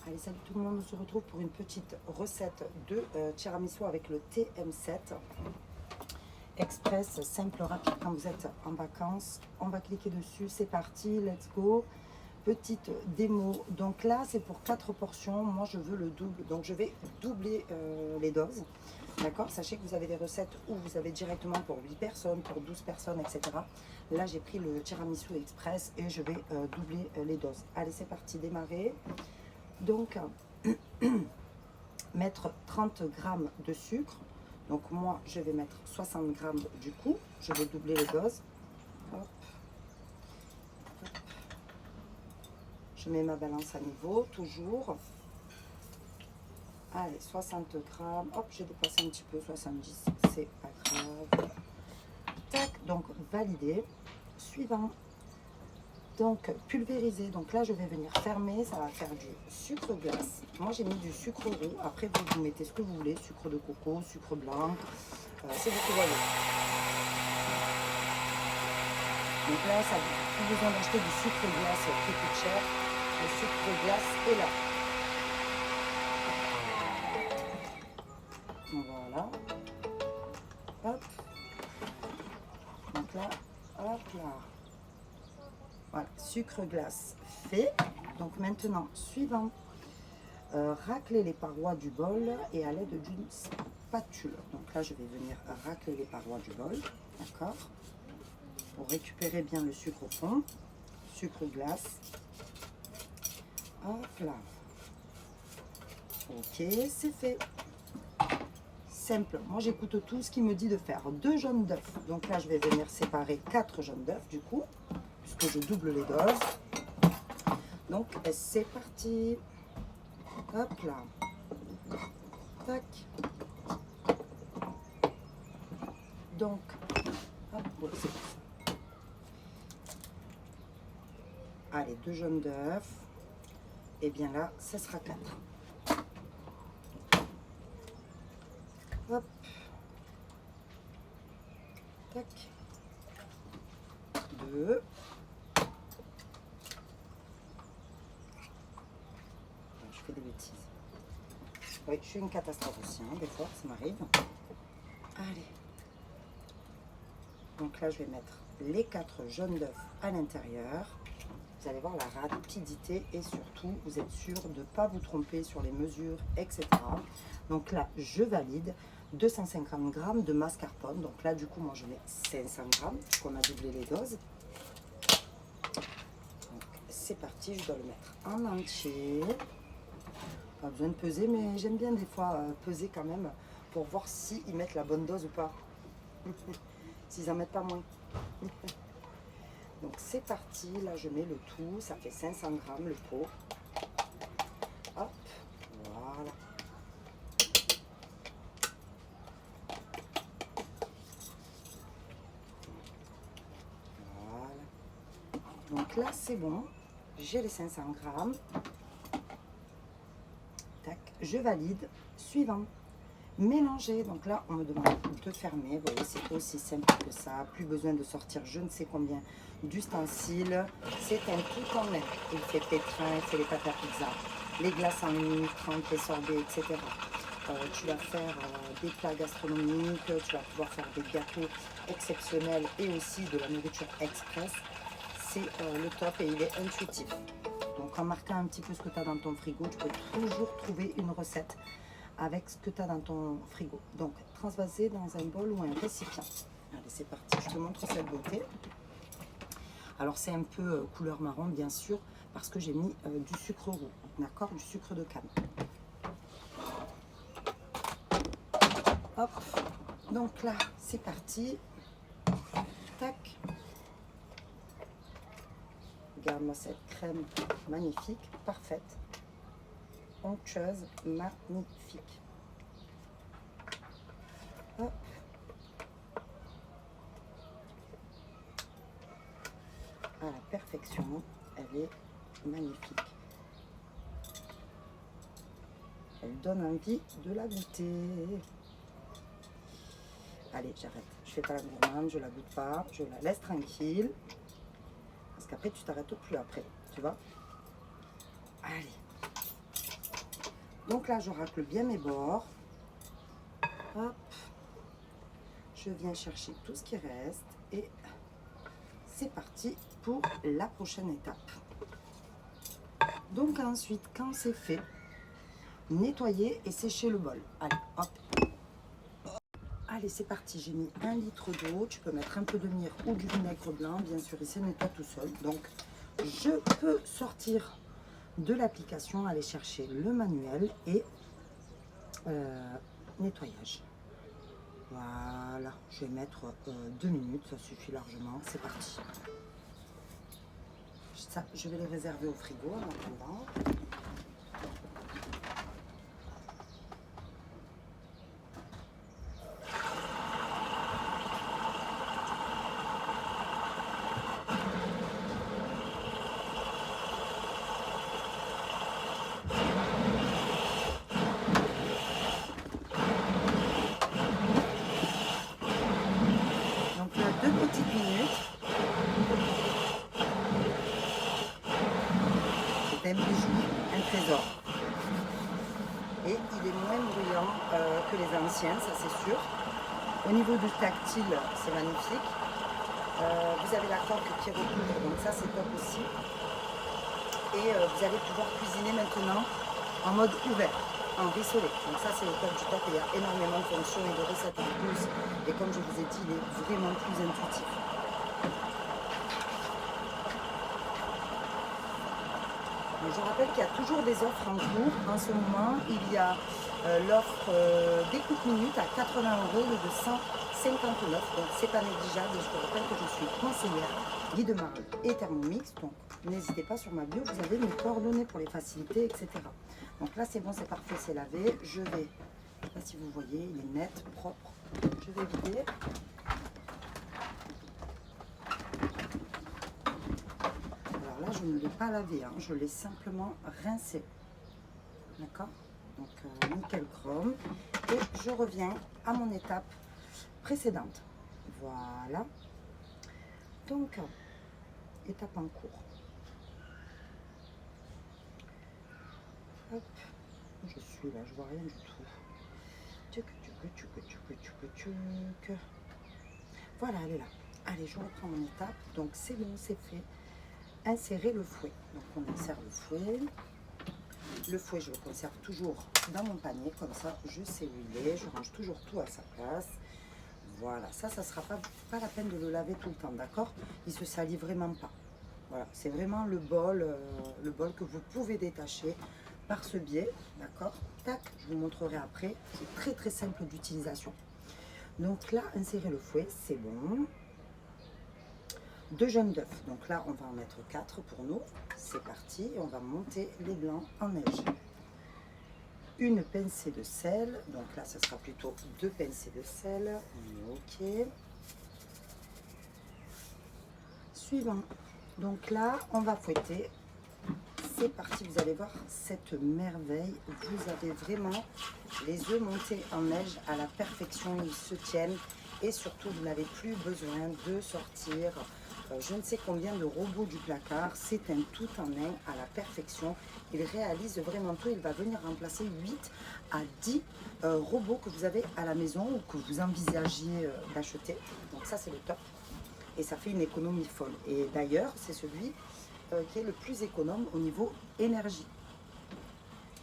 Allez, salut tout le monde, on se retrouve pour une petite recette de tiramisu avec le TM7. Express, simple, rapide quand vous êtes en vacances. On va cliquer dessus, c'est parti, let's go. Petite démo, donc là c'est pour 4 portions, moi je veux le double, donc je vais doubler les doses. D'accord, sachez que vous avez des recettes où vous avez directement pour 8 personnes, pour 12 personnes, etc. Là j'ai pris le tiramisu express et je vais doubler les doses. Allez, c'est parti, démarrer. Donc, mettre 30 grammes de sucre. Donc, moi, je vais mettre 60 grammes du coup. Je vais doubler les doses. Hop. Hop. Je mets ma balance à niveau, toujours. Allez, 60 grammes. Hop, j'ai dépassé un petit peu, 70. C'est pas grave. Tac, donc validé. Suivant. Donc pulvériser, donc là je vais venir fermer, ça va faire du sucre glace. Moi j'ai mis du sucre roux, après vous mettez ce que vous voulez, sucre de coco, sucre blanc, c'est vous qui voyez. Donc là ça plus besoin d'acheter du sucre glace qui coûte cher, le sucre glace est là. Voilà. Hop. Donc là, hop là. Voilà, sucre glace fait. Donc maintenant, suivant, racler les parois du bol et à l'aide d'une spatule. Donc là, je vais venir racler les parois du bol, d'accord, pour récupérer bien le sucre au fond. Sucre glace. Hop là. Ok, c'est fait. Simple. Moi, j'écoute tout ce qui me dit de faire 2 jaunes d'œufs. Donc là, je vais venir séparer 4 jaunes d'œufs du coup, puisque je double les doses. Donc, c'est parti. Hop là. Tac. Donc, hop, bon, c'est bon. Allez, 2 jaunes d'œufs. Et bien là, ce sera 4. Hop. Tac. 2. Je fais des bêtises. Oui, je suis une catastrophe aussi, hein, des fois, ça m'arrive. Allez. Donc là, je vais mettre les 4 jaunes d'œufs à l'intérieur. Vous allez voir la rapidité et surtout, vous êtes sûr de ne pas vous tromper sur les mesures, etc. Donc là, je valide 250 grammes de mascarpone. Donc là, du coup, moi, je mets 500 grammes, puisqu'on a doublé les doses. Donc, c'est parti, je dois le mettre en entier. Pas besoin de peser, mais j'aime bien des fois peser quand même pour voir s'ils mettent la bonne dose ou pas. S'ils en mettent pas moins. Donc c'est parti, là je mets le tout, ça fait 500 grammes le pot. Hop, voilà. Voilà. Donc là c'est bon, j'ai les 500 grammes. Tac, je valide. Suivant. Mélanger, donc là on me demande de fermer, vous voyez c'est aussi simple que ça, plus besoin de sortir je ne sais combien d'ustensiles, c'est un tout en un, il fait pétrin, il fait les pâtes à pizza, les glaces en 1 minute 30, les sorbets, etc. Tu vas faire des plats gastronomiques, tu vas pouvoir faire des gâteaux exceptionnels et aussi de la nourriture express, c'est le top et il est intuitif. Donc en marquant un petit peu ce que tu as dans ton frigo, tu peux toujours trouver une recette avec ce que tu as dans ton frigo. Donc, transvaser dans un bol ou un récipient. Allez, c'est parti, je te montre cette beauté. Alors, c'est un peu couleur marron, bien sûr, parce que j'ai mis du sucre roux, d'accord, du sucre de canne. Hop, donc là, c'est parti. Tac. Regarde-moi cette crème magnifique, parfaite. Onctueuse, magnifique. Hop. À la perfection, elle est magnifique. Elle donne envie de la goûter. Allez, j'arrête. Je fais pas la gourmande, je la goûte pas, je la laisse tranquille. Parce qu'après, tu t'arrêtes plus après, tu vois. Allez. Donc là, je racle bien mes bords. Hop. Je viens chercher tout ce qui reste et c'est parti pour la prochaine étape. Donc ensuite, quand c'est fait, nettoyer et sécher le bol. Allez, hop. Allez, c'est parti. J'ai mis 1 litre d'eau. Tu peux mettre un peu de myrrhe ou du vinaigre blanc. Bien sûr, il se nettoie tout seul. Donc, je peux sortir de l'application, aller chercher le manuel et nettoyage. Voilà, je vais mettre 2 minutes, ça suffit largement. C'est parti. Ça, je vais les réserver au frigo en attendant. Donc, 2 petites minutes. C'est un bijou, un trésor. Et il est moins bruyant que les anciens, ça c'est sûr. Au niveau du tactile, c'est magnifique. Vous avez la coque qui recouvre, donc ça c'est top aussi. Et vous allez pouvoir cuisiner maintenant en mode ouvert, en rissolé. Donc ça c'est le top du top, et il y a énormément de fonctions et de recettes en plus. Et comme je vous ai dit, il est vraiment plus intuitif. Je rappelle qu'il y a toujours des offres en cours. En ce moment, il y a l'offre découpe minute à 80 € au lieu de 159. Donc, c'est pas négligeable. Je vous rappelle que je suis conseillère guide marque et Thermomix. Donc, n'hésitez pas, sur ma bio, vous avez mes coordonnées pour les facilités, etc. Donc là, c'est bon, c'est parfait, c'est lavé. Je vais, je ne sais pas si vous voyez, il est net, propre. Je vais vider. Là, je ne l'ai pas lavé, hein. Je l'ai simplement rincé. D'accord? Donc, nickel chrome. Et je reviens à mon étape précédente. Voilà. Donc, étape en cours. Hop. Je suis là, je vois rien du tout. Voilà, elle est là. Allez, je reprends mon étape. Donc, c'est bon, c'est fait. Insérer le fouet. Donc on insère le fouet. Le fouet, je le conserve toujours dans mon panier, comme ça je sais où il est. Je range toujours tout à sa place. Voilà, ça sera pas la peine de le laver tout le temps, d'accord? Il se salit vraiment pas. Voilà, c'est vraiment le bol que vous pouvez détacher par ce biais, d'accord? Tac, je vous montrerai après. C'est très très simple d'utilisation. Donc là, insérer le fouet, c'est bon. 2 jaunes d'œufs, donc là on va en mettre 4 pour nous, c'est parti, et on va monter les blancs en neige. Une pincée de sel, donc là ce sera plutôt 2 pincées de sel, ok. Suivant, donc là on va fouetter, c'est parti, vous allez voir cette merveille, vous avez vraiment les œufs montés en neige à la perfection, ils se tiennent, et surtout vous n'avez plus besoin de sortir je ne sais combien de robots du placard. C'est un tout en un à la perfection. Il réalise vraiment tout. Il va venir remplacer 8 à 10 robots que vous avez à la maison ou que vous envisagiez d'acheter. Donc ça, c'est le top. Et ça fait une économie folle. Et d'ailleurs, c'est celui qui est le plus économe au niveau énergie.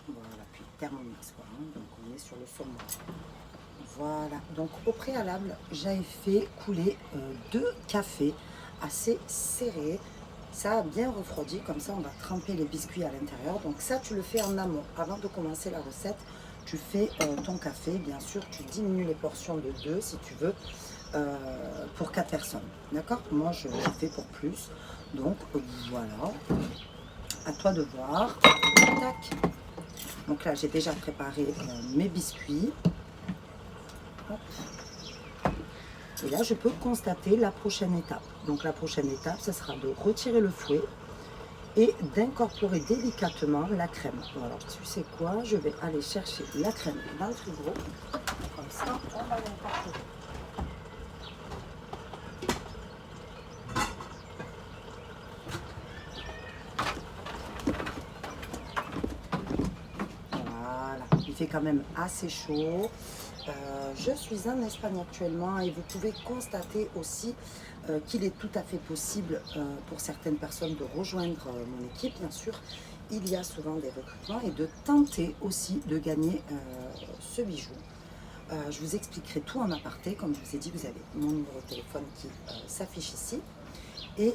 Voilà, puis Thermomix, quoi, hein. Donc on est sur le sommet. Voilà, donc au préalable, j'avais fait couler 2 cafés assez serrés. Ça a bien refroidi, comme ça on va tremper les biscuits à l'intérieur. Donc ça, tu le fais en amont. Avant de commencer la recette, tu fais ton café. Bien sûr, tu diminues les portions de 2 si tu veux, pour 4 personnes. D'accord? Moi, je fais pour plus. Donc voilà, à toi de voir. Tac. Donc là, j'ai déjà préparé mes biscuits. Hop. Et là, je peux constater la prochaine étape. Donc la prochaine étape, ce sera de retirer le fouet et d'incorporer délicatement la crème. Alors, tu sais quoi? Je vais aller chercher la crème dans le frigo. Comme ça, on va l'incorporer. Voilà. fait quand même assez chaud. Je suis en Espagne actuellement et vous pouvez constater aussi qu'il est tout à fait possible pour certaines personnes de rejoindre mon équipe, bien sûr. Il y a souvent des recrutements et de tenter aussi de gagner ce bijou. Je vous expliquerai tout en aparté. Comme je vous ai dit, vous avez mon numéro de téléphone qui s'affiche ici. Et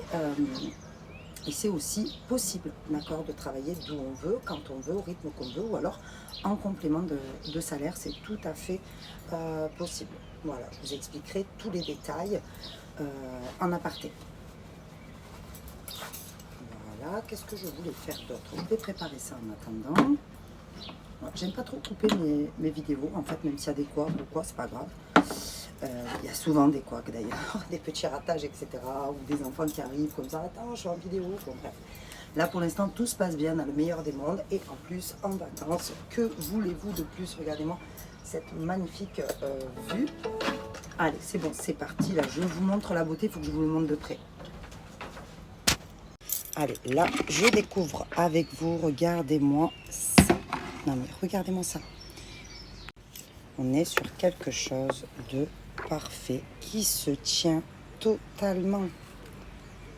c'est aussi possible, d'accord, de travailler d'où on veut, quand on veut, au rythme qu'on veut, ou alors en complément de salaire, c'est tout à fait possible. Voilà, je vous expliquerai tous les détails en aparté. Voilà, qu'est-ce que je voulais faire d'autre? Je vais préparer ça en attendant. J'aime pas trop couper mes vidéos, en fait, même s'il y a des couacs ou quoi, c'est pas grave. Il y a souvent des couacs d'ailleurs, des petits ratages, etc. Ou des enfants qui arrivent comme ça, attends, je suis en vidéo, bon, bref. Là, pour l'instant, tout se passe bien dans le meilleur des mondes. Et en plus, en vacances, que voulez-vous de plus? Regardez-moi cette magnifique vue. Allez, c'est bon, c'est parti. Là, je vous montre la beauté, il faut que je vous le montre de près. Allez, là, je découvre avec vous, regardez-moi ça. Non, mais regardez-moi ça. On est sur quelque chose de parfait qui se tient totalement.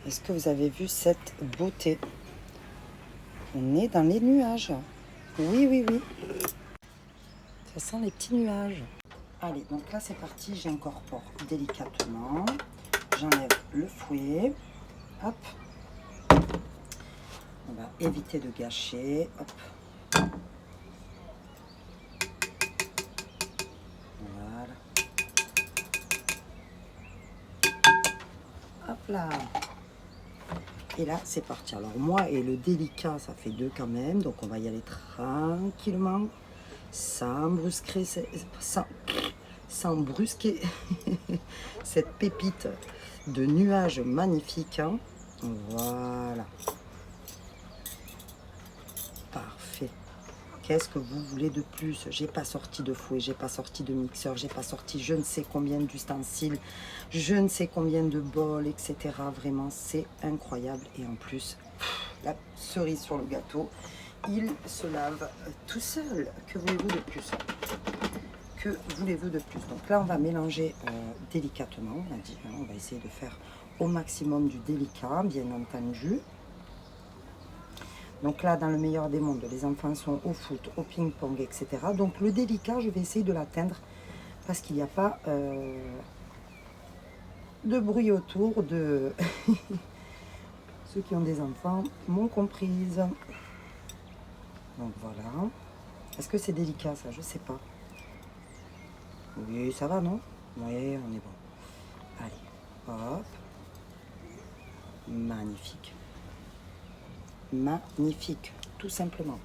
Est-ce que vous avez vu cette beauté? On est dans les nuages. Oui, oui, oui. Ça sent les petits nuages. Allez, donc là c'est parti, j'incorpore délicatement. J'enlève le fouet. Hop. On va éviter de gâcher. Hop. Voilà. Hop là. Et là, c'est parti. Alors moi et le délicat, ça fait deux quand même. Donc on va y aller tranquillement, sans brusquer, sans brusquer cette pépite de nuages magnifiques. Hein. Voilà. Parfait. Qu'est-ce que vous voulez de plus? J'ai pas sorti de fouet, j'ai pas sorti de mixeur, j'ai pas sorti je ne sais combien d'ustensiles, je ne sais combien de bols, etc. Vraiment, c'est incroyable. Et en plus, la cerise sur le gâteau, il se lave tout seul. Que voulez-vous de plus? Que voulez-vous de plus? Donc là, on va mélanger délicatement. On a dit, hein, on va essayer de faire au maximum du délicat, bien entendu. Donc là, dans le meilleur des mondes, les enfants sont au foot, au ping-pong, etc. Donc le délicat, je vais essayer de l'atteindre parce qu'il n'y a pas de bruit autour de... Ceux qui ont des enfants m'ont comprise. Donc voilà. Est-ce que c'est délicat ça? Je sais pas. Oui, ça va, non? Oui, on est bon. Allez, hop. Magnifique. Magnifique, tout simplement.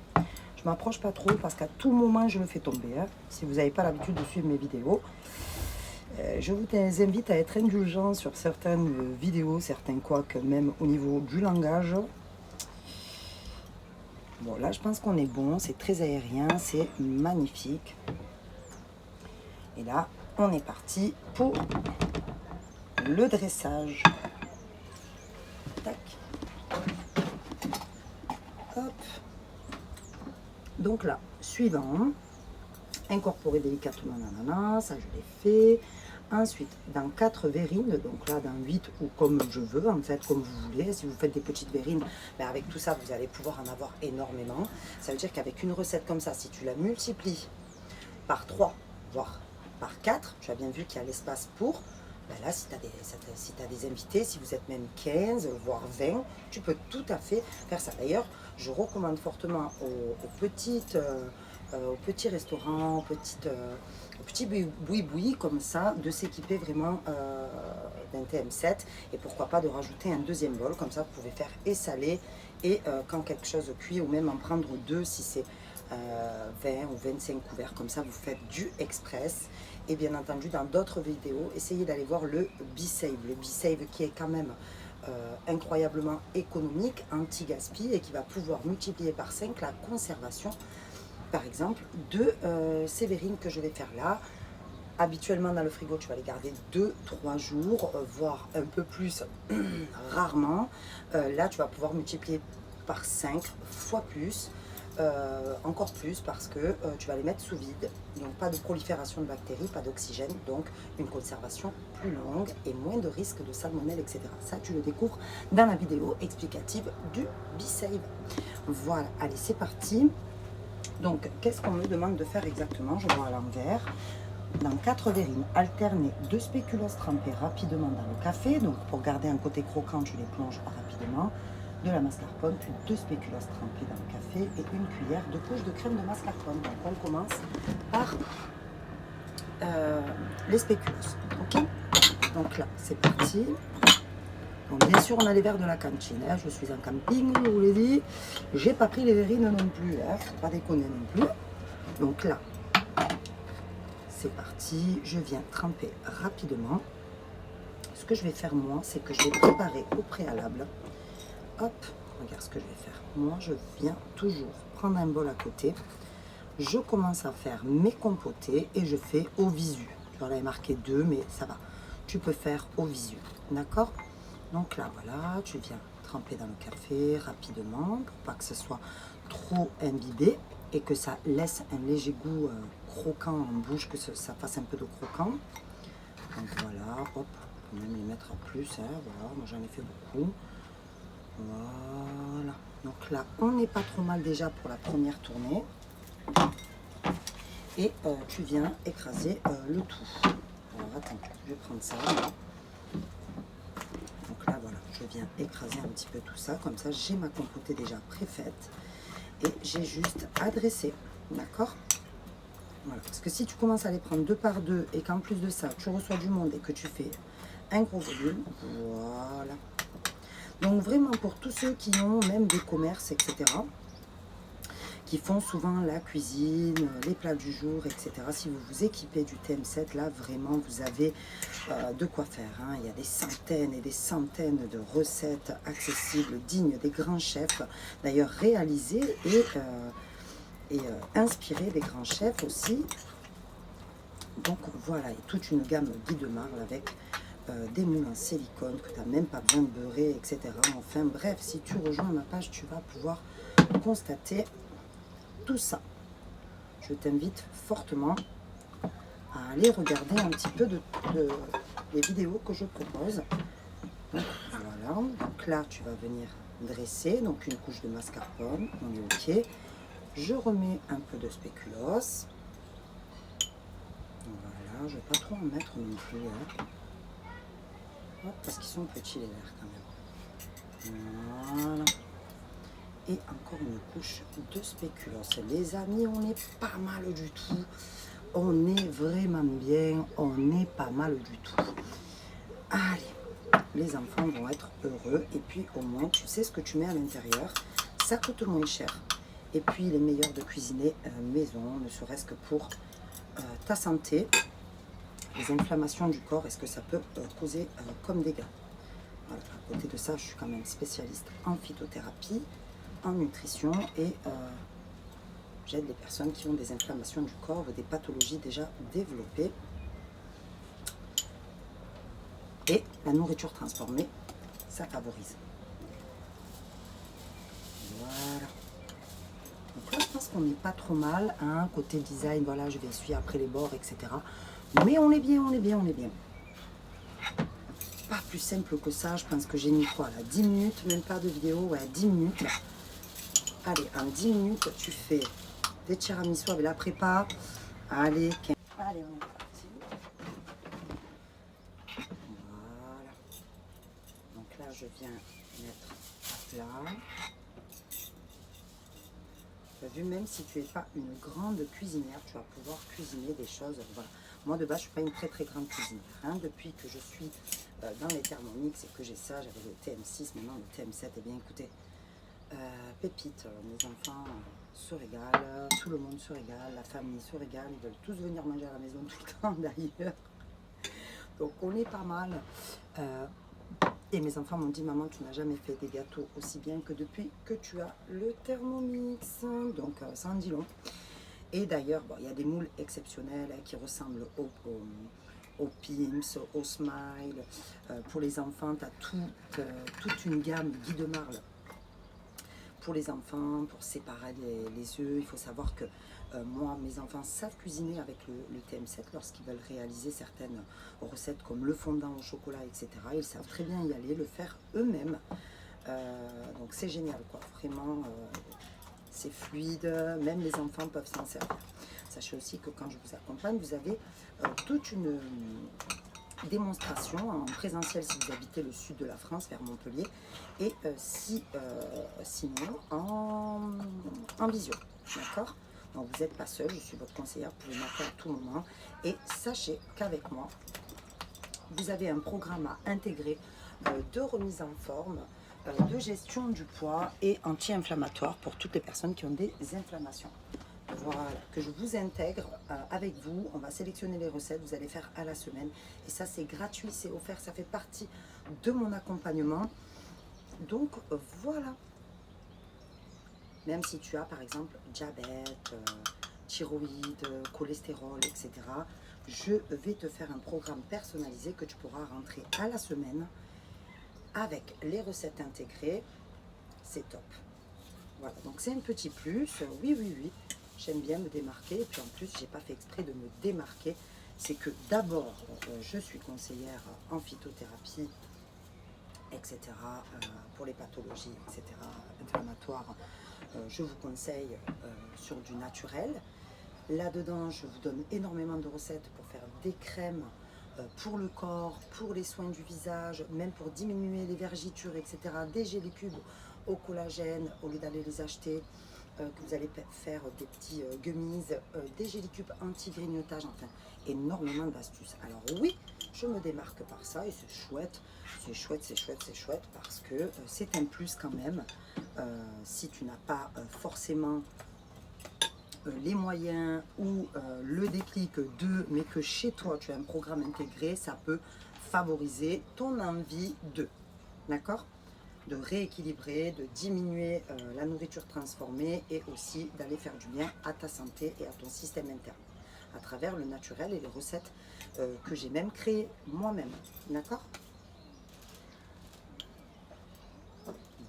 Je m'approche pas trop parce qu'à tout moment je le fais tomber. Hein. Si vous n'avez pas l'habitude de suivre mes vidéos, je vous invite à être indulgent sur certaines vidéos, certains couacs, même au niveau du langage. Bon, là je pense qu'on est bon, c'est très aérien, c'est magnifique. Et là, on est parti pour le dressage. Tac. Hop. Donc là, suivant, incorporer délicatement l'ananas, ça je l'ai fait. Ensuite, dans 4 verrines, donc là dans 8 ou comme je veux, en fait, comme vous voulez. Si vous faites des petites verrines, ben avec tout ça, vous allez pouvoir en avoir énormément. Ça veut dire qu'avec une recette comme ça, si tu la multiplies par 3, voire par 4, tu as bien vu qu'il y a l'espace pour. Ben là, si tu as des invités, si vous êtes même 15, voire 20, tu peux tout à fait faire ça. D'ailleurs, je recommande fortement aux petits restaurants, aux petits boui-boui comme ça, de s'équiper vraiment d'un TM7 et pourquoi pas de rajouter un deuxième bol. Comme ça, vous pouvez faire et salé et quand quelque chose cuit ou même en prendre deux si c'est 20 ou 25 couverts. Comme ça, vous faites du express. Et bien entendu, dans d'autres vidéos, essayez d'aller voir le B-Save. Le B-Save qui est quand même incroyablement économique, anti-gaspi et qui va pouvoir multiplier par 5 la conservation, par exemple, de ces verrines que je vais faire là. Habituellement, dans le frigo, tu vas les garder 2-3 jours, voire un peu plus rarement. Là, tu vas pouvoir multiplier par 5 fois plus. encore plus parce que tu vas les mettre sous vide, donc pas de prolifération de bactéries, pas d'oxygène, donc une conservation plus longue et moins de risque de salmonelle, etc. Ça, tu le découvres dans la vidéo explicative du B-Save. Voilà, allez, c'est parti. Donc, qu'est-ce qu'on me demande de faire exactement? Je vois à l'envers. Dans 4 verrines, alterner 2 spéculoos trempés rapidement dans le café. Donc, pour garder un côté croquant, tu les plonges rapidement. De la mascarpone, puis 2 spéculoos trempés dans le café et une cuillère de couche de crème de mascarpone. Donc, on commence par les spéculoos. Ok? Donc là, c'est parti. Donc, bien sûr, on a les verres de la cantine. Hein. Je suis en camping, je vous l'ai dit. J'ai pas pris les verrines non plus. Hein. Faut pas déconner non plus. Donc là, c'est parti. Je viens tremper rapidement. Ce que je vais faire moi, c'est que je vais préparer au préalable. Hop, regarde ce que je vais faire. Moi, je viens toujours prendre un bol à côté. Je commence à faire mes compotés et je fais au visu. J'en avais marqué 2, mais ça va. Tu peux faire au visu. D'accord? Donc là, voilà, tu viens tremper dans le café rapidement pour pas que ce soit trop imbibé et que ça laisse un léger goût croquant en bouche, que ça fasse un peu de croquant. Donc voilà, hop, on peut même les mettre en plus. Hein, voilà, moi j'en ai fait beaucoup. Voilà. Donc là, on n'est pas trop mal déjà pour la première tournée. Et tu viens écraser le tout. Alors attends, je vais prendre ça. Là. Donc là, voilà, je viens écraser un petit peu tout ça. Comme ça, j'ai ma compotée déjà préfaite. Et j'ai juste à dresser. D'accord? Voilà. Parce que si tu commences à les prendre 2 par 2 et qu'en plus de ça, tu reçois du monde et que tu fais un gros volume, voilà. Donc vraiment pour tous ceux qui ont même des commerces, etc., qui font souvent la cuisine, les plats du jour, etc. Si vous vous équipez du TM7, là vraiment vous avez de quoi faire. Hein. Il y a des centaines et des centaines de recettes accessibles, dignes des grands chefs, d'ailleurs réalisées et inspirées des grands chefs aussi. Donc voilà, et toute une gamme guide marle avec des moules en silicone que tu n'as même pas besoin de beurrer, etc. Enfin bref, si tu rejoins ma page, tu vas pouvoir constater tout ça. Je t'invite fortement à aller regarder un petit peu les vidéos que je propose. Donc voilà, donc là tu vas venir dresser, donc une couche de mascarpone, on est ok. Je remets un peu de spéculoos. Voilà, je ne vais pas trop en mettre non plus. Hein. Hop, parce qu'ils sont petits les verres quand même. Voilà. Et encore une couche de spéculoos. Les amis, on est pas mal du tout. On est vraiment bien. On est pas mal du tout. Allez, les enfants vont être heureux. Et puis au moins, tu sais ce que tu mets à l'intérieur. Ça coûte moins cher. Et puis, il est meilleur de cuisiner maison, ne serait-ce que pour ta santé. Les inflammations du corps, est-ce que ça peut causer comme dégâts. Voilà. À côté de ça, je suis quand même spécialiste en phytothérapie, en nutrition et j'aide les personnes qui ont des inflammations du corps ou des pathologies déjà développées. Et la nourriture transformée, ça favorise. Voilà. Donc là, je pense qu'on n'est pas trop mal. Hein, côté design, voilà, je vais essuyer après les bords, etc. Mais on est bien, on est bien, on est bien. Pas plus simple que ça. Je pense que j'ai mis quoi là 10 minutes, même pas de vidéo, ouais, 10 minutes. Allez, en 10 minutes, tu fais des tiramisu avec la prépa. Allez, allez, on est parti. Voilà. Donc là, je viens mettre à plat. Tu as vu, même si tu n'es pas une grande cuisinière, tu vas pouvoir cuisiner des choses. Voilà. Moi, de base, je ne suis pas une très grande cuisinière. Hein. Depuis que je suis dans les Thermomix et que j'ai ça, j'avais le TM6, maintenant le TM7. Eh bien, écoutez, pépite, mes enfants se régalent, tout le monde se régale, la famille se régale, ils veulent tous venir manger à la maison tout le temps d'ailleurs. Donc on est pas mal. Et mes enfants m'ont dit, maman, tu n'as jamais fait des gâteaux aussi bien que depuis que tu as le Thermomix. Donc ça en dit long. Et d'ailleurs, bon, il y a des moules exceptionnels hein, qui ressemblent au Pim's, au Smile. Pour les enfants, tu as toute une gamme guide marle pour les enfants, pour séparer les œufs. Il faut savoir que moi, mes enfants savent cuisiner avec le TM7 lorsqu'ils veulent réaliser certaines recettes comme le fondant au chocolat, etc. Ils savent très bien y aller, le faire eux-mêmes. Donc c'est génial, quoi. Vraiment, c'est fluide, même les enfants peuvent s'en servir. Sachez aussi que quand je vous accompagne, vous avez toute une démonstration en présentiel si vous habitez le sud de la France, vers Montpellier, et sinon en visio, d'accord? Donc vous n'êtes pas seul, je suis votre conseillère, vous pouvez m'appeler à tout moment. Et sachez qu'avec moi, vous avez un programme à intégrer de remise en forme, de gestion du poids et anti-inflammatoire pour toutes les personnes qui ont des inflammations. Voilà, que je vous intègre avec vous. On va sélectionner les recettes, vous allez faire à la semaine. Et ça, c'est gratuit, c'est offert, ça fait partie de mon accompagnement. Donc, voilà. Même si tu as, par exemple, diabète, thyroïde, cholestérol, etc., je vais te faire un programme personnalisé que tu pourras rentrer à la semaine avec les recettes intégrées. C'est top. Voilà, donc c'est un petit plus. Oui, oui, oui. J'aime bien me démarquer. Et puis en plus, j'ai pas fait exprès de me démarquer. C'est que d'abord, je suis conseillère en phytothérapie, etc. Pour les pathologies, etc. inflammatoires. Je vous conseille sur du naturel. Là-dedans, je vous donne énormément de recettes pour faire des crèmes pour le corps, pour les soins du visage, même pour diminuer les vergitures, etc. Des gélicubes au collagène, au lieu d'aller les acheter, que vous allez faire des petits gummies, des gélicubes anti-grignotage, enfin, énormément d'astuces. Alors oui, je me démarque par ça et c'est chouette, c'est chouette, c'est chouette, c'est chouette, parce que c'est un plus quand même. Si tu n'as pas forcément les moyens ou le déclic de, mais que chez toi tu as un programme intégré, ça peut favoriser ton envie de, d'accord, de rééquilibrer, de diminuer la nourriture transformée et aussi d'aller faire du bien à ta santé et à ton système interne à travers le naturel et les recettes que j'ai même créées moi-même, d'accord.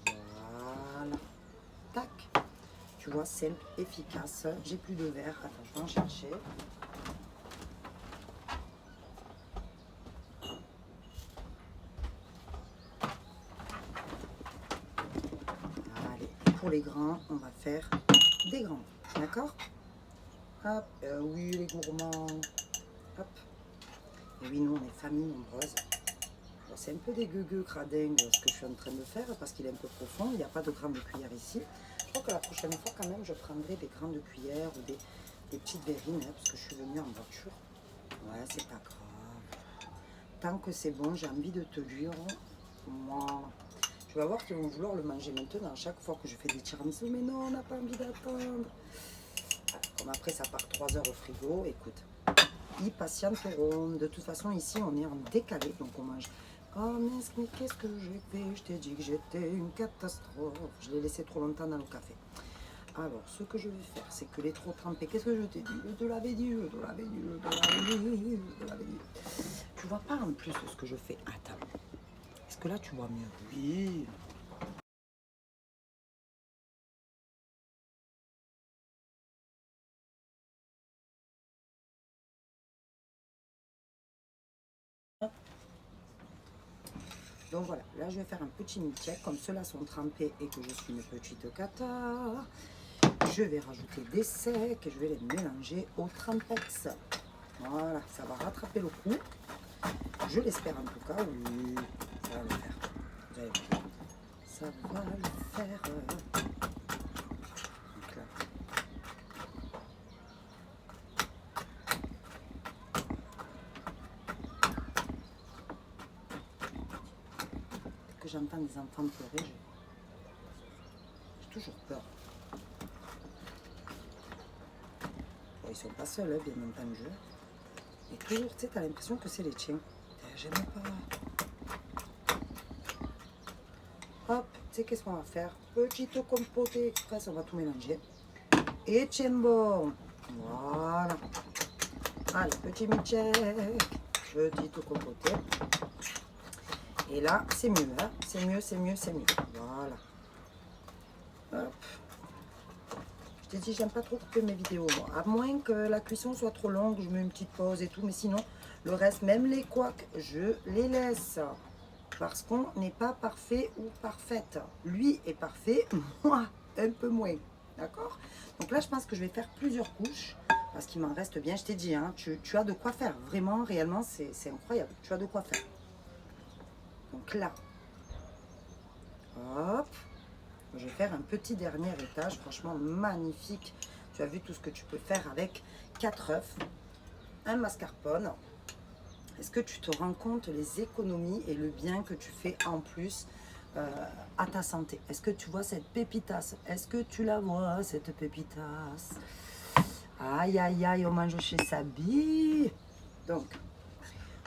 Voilà, tac. Tu vois, simple, efficace. J'ai plus de verre. Attends, je vais en chercher. Allez, pour les grands, on va faire des grands. D'accord? Hop, oui, les gourmands. Hop. Et oui, nous, on est famille nombreuse. Bon, c'est un peu des gueux cradingues ce que je suis en train de faire parce qu'il est un peu profond. Il n'y a pas de grande cuillère ici. Je crois que la prochaine fois, quand même, je prendrai des grandes cuillères ou des petites verrines, hein, parce que je suis venue en voiture. Ouais, c'est pas grave. Tant que c'est bon, j'ai envie de te dire. Moi, tu vas voir qu'ils vont vouloir le manger maintenant à chaque fois que je fais des tiramisu. Mais non, on n'a pas envie d'attendre. Comme après, ça part 3 heures au frigo. Écoute, ils patienteront. De toute façon, ici, on est en décalé, donc on mange. Oh, mais qu'est-ce que j'ai fait? Je t'ai dit que j'étais une catastrophe. Je l'ai laissé trop longtemps dans le café. Alors, ce que je vais faire, c'est que les trop trempés, qu'est-ce que je t'ai dit? Je te l'avais dit, je te l'avais dit, je te l'avais dit, je te l'avais dit. Tu vois pas en plus ce que je fais? Attends. Est-ce que là, tu vois mieux? Oui. Donc voilà, là, je vais faire un petit milkshake. Comme ceux-là sont trempés et que je suis une petite cata, je vais rajouter des secs et je vais les mélanger au trempex. Voilà, ça va rattraper le coup. Je l'espère en tout cas, oui, ça va le faire. Vous allez voir. Ça va le faire. Donc là. Dès que j'entends des enfants pleurer, j'ai toujours peur. Bon, ils sont pas seuls, hein, bien entendu. Et toujours, tu sais, t'as l'impression que c'est les tiens. J'aime pas. Hop, tu sais qu'est-ce qu'on va faire? Petite compotée express, on va tout mélanger. Et tiens bon. Voilà. Allez, petit milkshake. Petite compotée. Et là, c'est mieux, hein? C'est mieux, c'est mieux, c'est mieux. Voilà. Hop. Je t'ai dit, j'aime pas trop couper mes vidéos. Bon, à moins que la cuisson soit trop longue, je mets une petite pause et tout. Mais sinon, le reste, même les couacs, je les laisse. Parce qu'on n'est pas parfait ou parfaite. Lui est parfait, moi, un peu moins. D'accord? Donc là, je pense que je vais faire plusieurs couches. Parce qu'il m'en reste bien. Je t'ai dit, hein, tu as de quoi faire. Vraiment, réellement, c'est incroyable. Tu as de quoi faire. Donc là, hop. Je vais faire un petit dernier étage. Franchement, magnifique. Tu as vu tout ce que tu peux faire avec 4 œufs, un mascarpone. Est-ce que tu te rends compte les économies et le bien que tu fais en plus à ta santé? Est-ce que tu vois cette pépitasse? Est-ce que tu la vois, cette pépitasse? Aïe, aïe, aïe, on mange chez Sabi. Donc,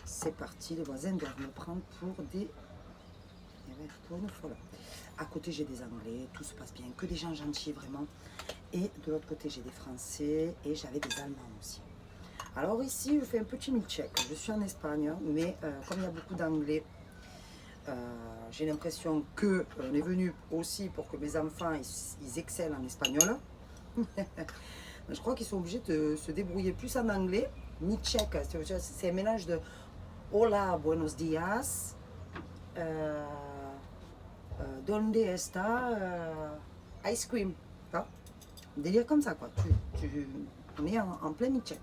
c'est parti. Les voisins doivent me prendre pour des... pour une folle. À côté, j'ai des Anglais. Tout se passe bien. Que des gens gentils, vraiment. Et de l'autre côté, j'ai des Français. Et j'avais des Allemands aussi. Alors ici, je fais un petit milkshake. Je suis en Espagne, mais comme il y a beaucoup d'anglais, j'ai l'impression qu'on est venu aussi pour que mes enfants ils excellent en espagnol. Je crois qu'ils sont obligés de se débrouiller plus en anglais. Milkshake, c'est un mélange de hola, buenos dias, donde está, ice cream. Hein? Délire comme ça, quoi. On est en plein milkshake.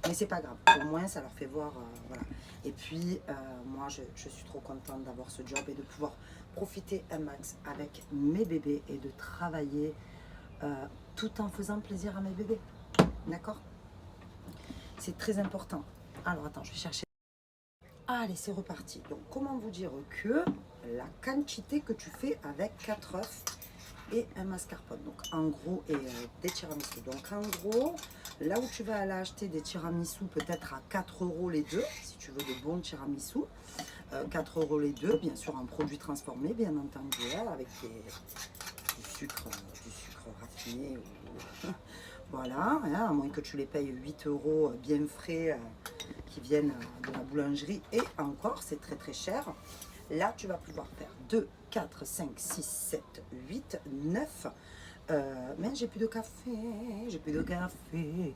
Mais c'est pas grave, au moins ça leur fait voir, voilà. Et puis moi je suis trop contente d'avoir ce job et de pouvoir profiter un max avec mes bébés et de travailler tout en faisant plaisir à mes bébés, d'accord? C'est très important. Alors attends, je vais chercher. Allez, c'est reparti. Donc comment vous dire que la quantité que tu fais avec 4 œufs et un mascarpone, donc en gros, et des tiramisu. Donc en gros, là où tu vas aller acheter des tiramisu peut-être à 4 € les deux, si tu veux de bons tiramisu, 4 € les deux, bien sûr en produits transformés, bien entendu, hein, avec du sucre raffiné, ou, voilà, hein, à moins que tu les payes 8 € bien frais, qui viennent de la boulangerie, et encore, c'est très très cher. Là, tu vas pouvoir faire 2, 4, 5, 6, 7, 8, 9. Mais j'ai plus de café. J'ai plus de café.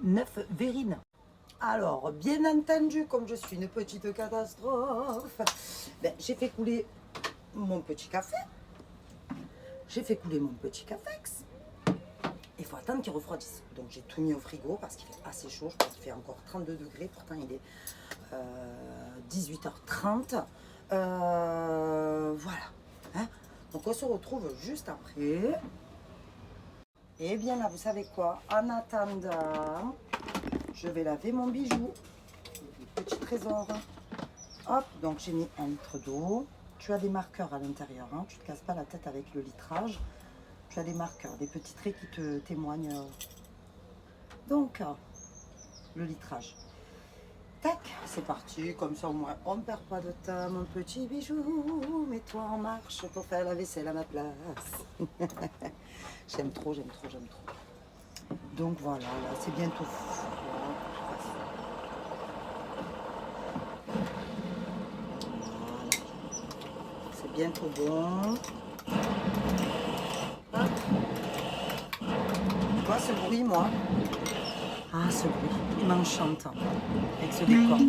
9 verrines. Alors, bien entendu, comme je suis une petite catastrophe, ben, j'ai fait couler mon petit café. J'ai fait couler mon petit cafex. Il faut attendre qu'il refroidisse. Donc, j'ai tout mis au frigo parce qu'il fait assez chaud. Je crois qu'il fait encore 32 degrés. Pourtant, il est 18h30. Voilà. Hein, donc on se retrouve juste après. Et bien là, vous savez quoi? En attendant, je vais laver mon bijou. Petit trésor. Hop, donc j'ai mis 1 litre d'eau. Tu as des marqueurs à l'intérieur. Hein, tu ne te casses pas la tête avec le litrage. Tu as des marqueurs, des petits traits qui te témoignent. Donc, le litrage. Tac, c'est parti, comme ça au moins on ne perd pas de temps, mon petit bijou. Mets-toi en marche pour faire la vaisselle à ma place. J'aime trop, j'aime trop, j'aime trop. Donc voilà, là c'est bientôt fou. Voilà. C'est bientôt bon. Hop. Tu vois ce bruit, moi? Ah, ce bruit, il m'enchante avec ce décor.